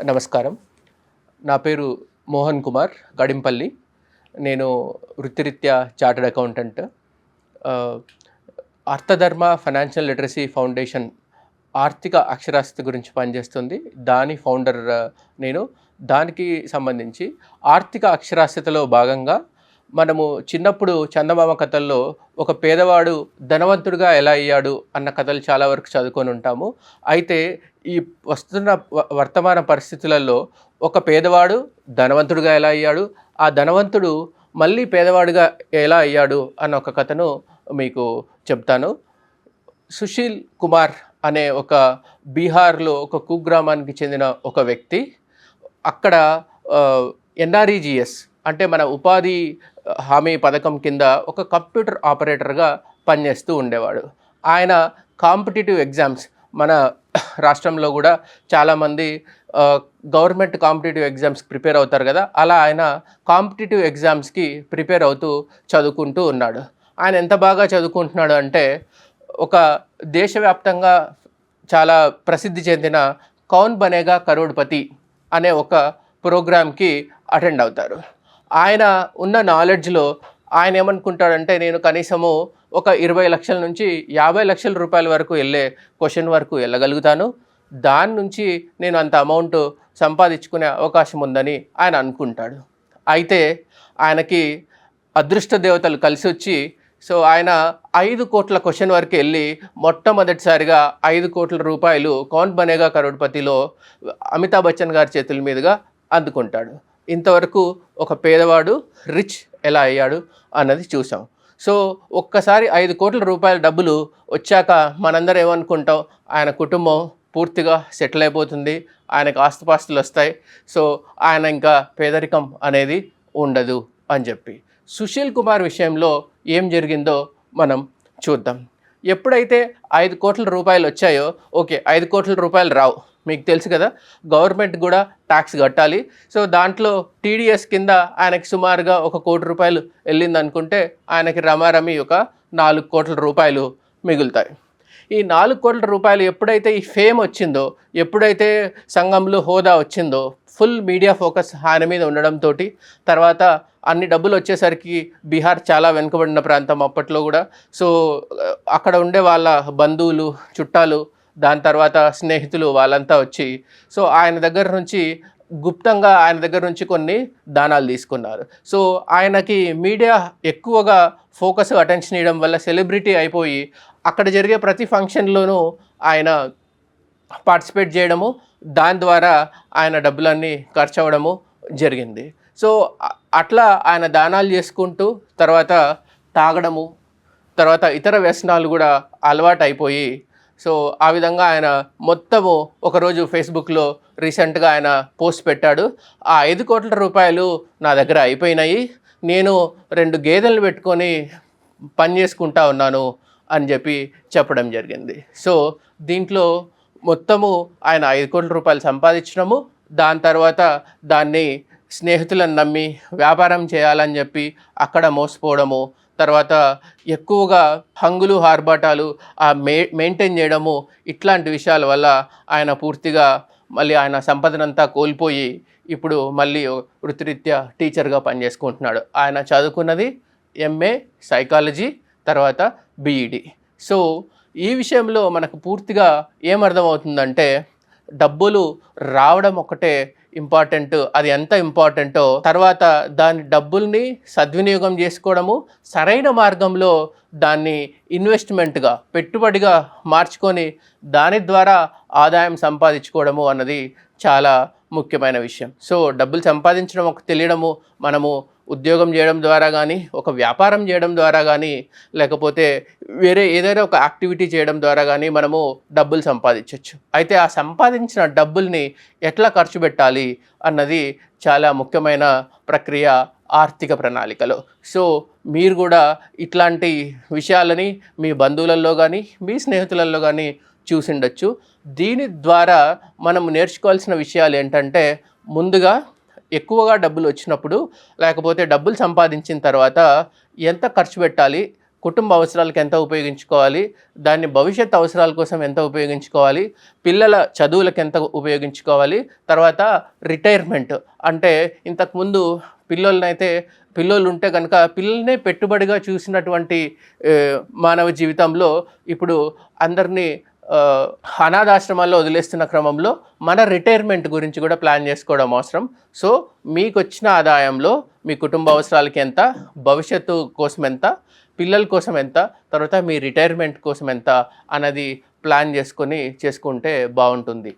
నమస్కారం. నా పేరు మోహన్ కుమార్ గడింపల్లి. నేను వృత్తిరీత్యా చార్టర్డ్ అకౌంటెంట్. ఆహ్, అర్థధర్మ ఫైనాన్షియల్ లిటరసీ ఫౌండేషన్ ఆర్థిక అక్షరాస్యత గురించి పనిచేస్తుంది. దాని ఫౌండర్ నేను. దానికి సంబంధించి ఆర్థిక అక్షరాస్యతలో భాగంగా మనము చిన్నప్పుడు చందమామ కథల్లో ఒక పేదవాడు ధనవంతుడిగా ఎలా అయ్యాడు అన్న కథలు చాలా వరకు చదువుకొని ఉంటాము. అయితే ఈ వస్తున్న వర్తమాన పరిస్థితులలో ఒక పేదవాడు ధనవంతుడిగా ఎలా అయ్యాడు, ఆ ధనవంతుడు మళ్ళీ పేదవాడిగా ఎలా అయ్యాడు అన్న ఒక కథను మీకు చెప్తాను. సుశీల్ కుమార్ అనే ఒక బీహార్లో ఒక కుగ్రామానికి చెందిన ఒక వ్యక్తి అక్కడ ఎన్ఆర్ఈజీఎస్ అంటే మన ఉపాధి హామీ పథకం కింద ఒక కంప్యూటర్ ఆపరేటర్గా పనిచేస్తూ ఉండేవాడు. ఆయన కాంపిటేటివ్ ఎగ్జామ్స్ మన రాష్ట్రంలో కూడా చాలామంది గవర్నమెంట్ కాంపిటేటివ్ ఎగ్జామ్స్కి ప్రిపేర్ అవుతారు కదా, అలా ఆయన కాంపిటేటివ్ ఎగ్జామ్స్కి ప్రిపేర్ అవుతూ చదువుకుంటూ ఉన్నాడు. ఆయన ఎంత బాగా చదువుకుంటున్నాడు అంటే ఒక దేశవ్యాప్తంగా చాలా ప్రసిద్ధి చెందిన కౌన్ బనేగా కరోడ్పతి అనే ఒక ప్రోగ్రామ్కి అటెండ్ అవుతారు. ఆయన ఉన్న నాలెడ్జ్లో ఆయన ఏమనుకుంటాడంటే నేను కనీసము ఒక 20 లక్షల నుంచి 50 లక్షల రూపాయల వరకు వెళ్ళే క్వశ్చన్ వరకు వెళ్ళగలుగుతాను, దాని నుంచి నేను అంత అమౌంట్ సంపాదించుకునే అవకాశం ఉందని ఆయన అనుకుంటాడు. అయితే ఆయనకి అదృష్ట దేవతలు కలిసి వచ్చి ఆయన 5 కోట్ల క్వశ్చన్ వరకు వెళ్ళి మొట్టమొదటిసారిగా 5 కోట్ల రూపాయలు కౌన్ బనేగా కరోడ్పతిలో అమితాబ్ బచ్చన్ గారి చేతుల మీదుగా అందుకుంటాడు. ఇంతవరకు ఒక పేదవాడు రిచ్ ఎలా అయ్యాడు అన్నది చూసాం. ఒక్కసారి 5 కోట్ల రూపాయల డబ్బులు వచ్చాక మనందరం ఏమనుకుంటాం, ఆయన కుటుంబం పూర్తిగా సెటిల్ అయిపోతుంది, ఆయనకు ఆస్తుపాస్తులు వస్తాయి, ఆయన ఇంకా పేదరికం అనేది ఉండదు అని చెప్పి. సుశీల్ కుమార్ విషయంలో ఏం జరిగిందో మనం చూద్దాం. ఎప్పుడైతే 5 కోట్ల రూపాయలు వచ్చాయో, ఓకే 5 కోట్ల రూపాయలు రావు, మీకు తెలుసు కదా, గవర్నమెంట్ కూడా ట్యాక్స్ కట్టాలి. దాంట్లో టీడీఎస్ కింద ఆయనకి సుమారుగా 1 కోటి రూపాయలు వెళ్ళింది అనుకుంటే ఆయనకి రమారమి ఒక 4 కోట్ల రూపాయలు మిగులుతాయి. ఈ 4 కోట్ల రూపాయలు ఎప్పుడైతే ఈ ఫేమ్ వచ్చిందో, ఎప్పుడైతే సంఘంలో హోదా వచ్చిందో, ఫుల్ మీడియా ఫోకస్ ఆయన మీద ఉండడంతో తర్వాత అన్ని డబ్బులు వచ్చేసరికి బీహార్ చాలా వెనుకబడిన ప్రాంతం అప్పట్లో కూడా. అక్కడ ఉండే వాళ్ళ బంధువులు, చుట్టాలు, దాని తర్వాత స్నేహితులు వాళ్ళంతా వచ్చి ఆయన దగ్గర నుంచి గుప్తంగా ఆయన దగ్గర నుంచి కొన్ని దానాలు తీసుకున్నారు. ఆయనకి మీడియా ఎక్కువగా ఫోకస్ అటెన్షన్ ఇవ్వడం వల్ల సెలబ్రిటీ అయిపోయి అక్కడ జరిగే ప్రతి ఫంక్షన్లోనూ ఆయన పార్టిసిపేట్ చేయడము, దాని ద్వారా ఆయన డబ్బులన్నీ ఖర్చు అవ్వడము జరిగింది. అట్లా ఆయన దానాలు చేసుకుంటూ తర్వాత తాగడము, తర్వాత ఇతర వ్యసనాలు కూడా అలవాటు అయిపోయి ఆ విధంగా ఆయన మొత్తము ఒకరోజు ఫేస్బుక్లో రీసెంట్గా ఆయన పోస్ట్ పెట్టాడు, ఆ 5 కోట్ల రూపాయలు నా దగ్గర అయిపోయినాయి, నేను 2 గేదెలు పెట్టుకొని పని చేసుకుంటా ఉన్నాను అని చెప్పి చెప్పడం జరిగింది. దీంట్లో మొత్తము ఆయన 5 కోట్ల రూపాయలు సంపాదించడము, దాని తర్వాత దాన్ని స్నేహితులను నమ్మి వ్యాపారం చేయాలని చెప్పి అక్కడ మోసపోవడము, తర్వాత ఎక్కువగా హంగులు ఆర్భాటాలు మెయింటైన్ చేయడము, ఇట్లాంటి విషయాల వల్ల ఆయన పూర్తిగా మళ్ళీ ఆయన సంపదనంతా కోల్పోయి ఇప్పుడు మళ్ళీ వృత్తిరీత్యా టీచర్గా పనిచేసుకుంటున్నాడు. ఆయన చదువుకున్నది ఎంఏ సైకాలజీ, తర్వాత బీఈడి. ఈ విషయంలో మనకు పూర్తిగా ఏమర్థమవుతుందంటే డబ్బులు రావడం ఒకటే ఇంపార్టెంట్, అది ఎంత ఇంపార్టెంటో తర్వాత దాని డబ్బుల్ని సద్వినియోగం చేసుకోవడము, సరైన మార్గంలో దాన్ని ఇన్వెస్ట్మెంట్గా పెట్టుబడిగా మార్చుకొని దాని ద్వారా ఆదాయం సంపాదించుకోవడము అన్నది చాలా ముఖ్యమైన విషయం. డబ్బులు సంపాదించడం ఒక తెలియడము, మనము ఉద్యోగం చేయడం ద్వారా కానీ, ఒక వ్యాపారం చేయడం ద్వారా కానీ, లేకపోతే వేరే ఏదైనా ఒక యాక్టివిటీ చేయడం ద్వారా కానీ మనము డబ్బులు సంపాదించవచ్చు. అయితే ఆ సంపాదించిన డబ్బుల్ని ఎట్లా ఖర్చు పెట్టాలి అన్నది చాలా ముఖ్యమైన ప్రక్రియ ఆర్థిక ప్రణాళికలో. మీరు కూడా ఇట్లాంటి విషయాలని మీ బంధువులలో కానీ మీ స్నేహితులలో కానీ చూసిండొచ్చు. దీని ద్వారా మనం నేర్చుకోవాల్సిన విషయాలు ఏంటంటే, ముందుగా ఎక్కువగా డబ్బులు వచ్చినప్పుడు లేకపోతే డబ్బులు సంపాదించిన తర్వాత ఎంత ఖర్చు పెట్టాలి, కుటుంబ అవసరాలకు ఎంత ఉపయోగించుకోవాలి, దాన్ని భవిష్యత్ అవసరాల కోసం ఎంత ఉపయోగించుకోవాలి, పిల్లల చదువులకు ఎంత ఉపయోగించుకోవాలి, తర్వాత రిటైర్మెంట్ అంటే ఇంతకుముందు పిల్లోళ్ళు ఉంటే కనుక పిల్లల్నే పెట్టుబడిగా చూసినటువంటి మానవ జీవితంలో ఇప్పుడు అందరినీ అనాథాశ్రమాల్లో వదిలేస్తున్న క్రమంలో మన రిటైర్మెంట్ గురించి కూడా ప్లాన్ చేసుకోవడం అవసరం. సో మీకు వచ్చిన ఆదాయంలో మీ కుటుంబ అవసరాలకి ఎంత, భవిష్యత్తు కోసం ఎంత, పిల్లల కోసం ఎంత, తర్వాత మీ రిటైర్మెంట్ కోసం ఎంత అన్నది ప్లాన్ చేసుకుంటే బాగుంటుంది.